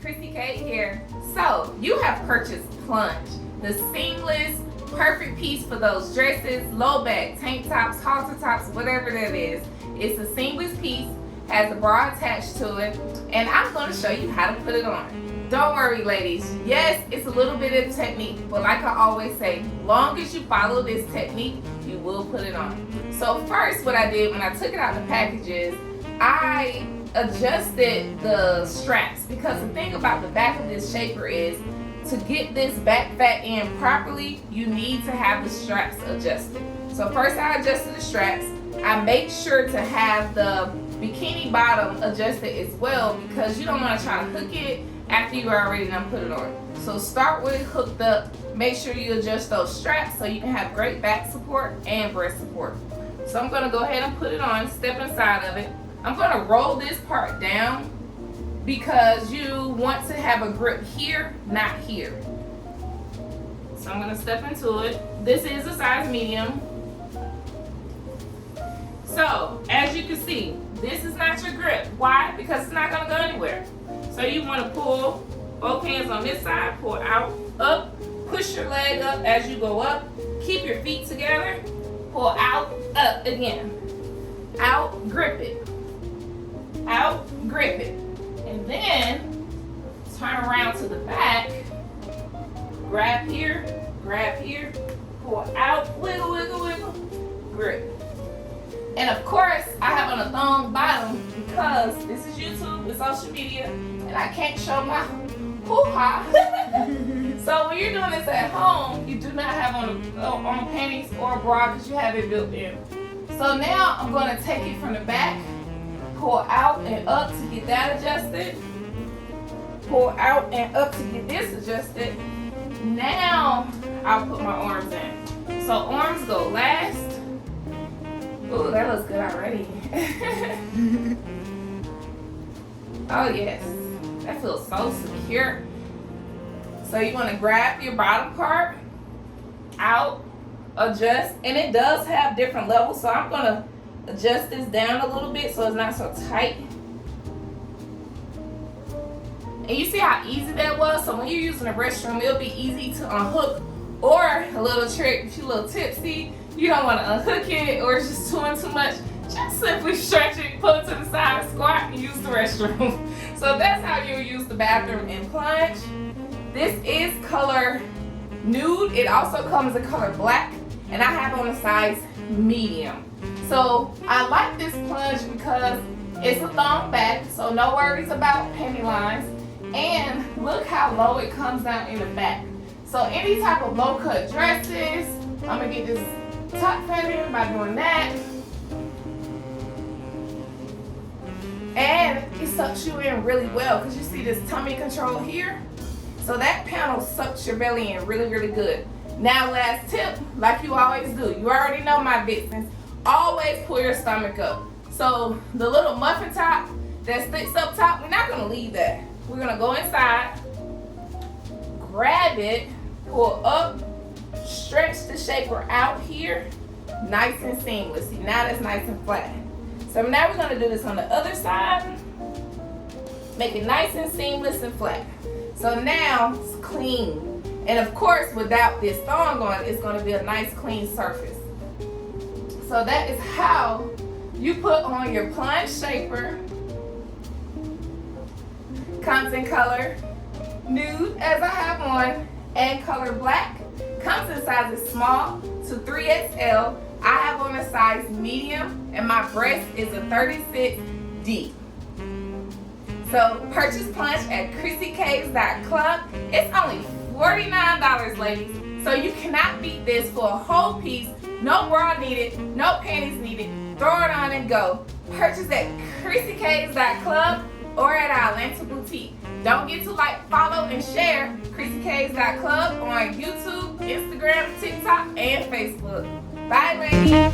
Chrissy K here. So, you have purchased Plunge, the seamless, perfect piece for those dresses, low back, tank tops, halter tops, whatever that is. It's a seamless piece, has a bra attached to it, and I'm going to show you how to put it on. Don't worry, ladies. Yes, it's a little bit of technique, but like I always say, long as you follow this technique, you will put it on. So first, what I did when I took it out of the packages, I adjusted the straps, because the thing about the back of this shaper is to get this back fat in properly, you need to have the straps adjusted. So first I adjusted the straps. I make sure to have the bikini bottom adjusted as well, because you don't want to try to hook it after you already done put it on. So start with it hooked up. Make sure you adjust those straps so you can have great back support and breast support. So I'm going to go ahead and put it on, step inside of it. I'm going to roll this part down because you want to have a grip here, not here. So I'm going to step into it. This is a size medium. So as you can see, this is not your grip. Why? Because it's not going to go anywhere. So you want to pull both hands on this side, pull out, up, push your leg up as you go up, keep your feet together, pull out, up again, out, grip it, out, grip it, and then turn around to the back, grab here, pull out, wiggle, wiggle, wiggle, grip. And of course, I have on a thong bottom because this is YouTube, it's social media, and I can't show my hoo-ha. So when you're doing this at home, you do not have on panties or a bra because you have it built in. So now I'm going to take it from the back, pull out and up to get that adjusted, pull out and up to get this adjusted. Now I'll put my arms in. So arms go last. Ooh, that looks good already. Oh yes, that feels so secure. So you want to grab your bottom part, out, adjust, and it does have different levels, so I'm going to adjust this down a little bit so it's not so tight. And you see how easy that was? So when you're using a restroom, it'll be easy to unhook, or a little trick, if you're a little tipsy, you don't want to unhook it, or it's just doing too much, just simply stretch it, pull it to the side, squat, and use the restroom. So that's how you use the bathroom in Plunge. This is color nude. It also comes in color black, and I have on a size medium. So I like this Plunge because it's a thong back, so no worries about panty lines. And look how low it comes down in the back. So any type of low cut dresses, I'm gonna get this top fat in by doing that. And it sucks you in really well because you see this tummy control here. So that panel sucks your belly in really, really good. Now last tip, like you always do, you already know my Vixens, always pull your stomach up. So the little muffin top that sticks up top, we're not gonna leave that. We're gonna go inside, grab it, pull up, stretch the shaper out here, nice and seamless. See, now that's nice and flat. So now we're gonna do this on the other side, make it nice and seamless and flat. So now it's clean. And of course, without this thong on, it's gonna be a nice clean surface. So that is how you put on your Plunge shaper. Comes in color nude, as I have on, and color black. Comes in sizes small to 3XL. I have on a size medium, and my breast is a 36D. So purchase Plunge at ChrissyK's.club. It's only $49, ladies. So you cannot beat this for a whole piece. No bra needed, no panties needed. Throw it on and go. Purchase at ChrissyK's.club or at our Atlanta boutique. Don't forget to like, follow, and share ChrissyK's.club on YouTube, Instagram, TikTok, and Facebook. Bye, ladies.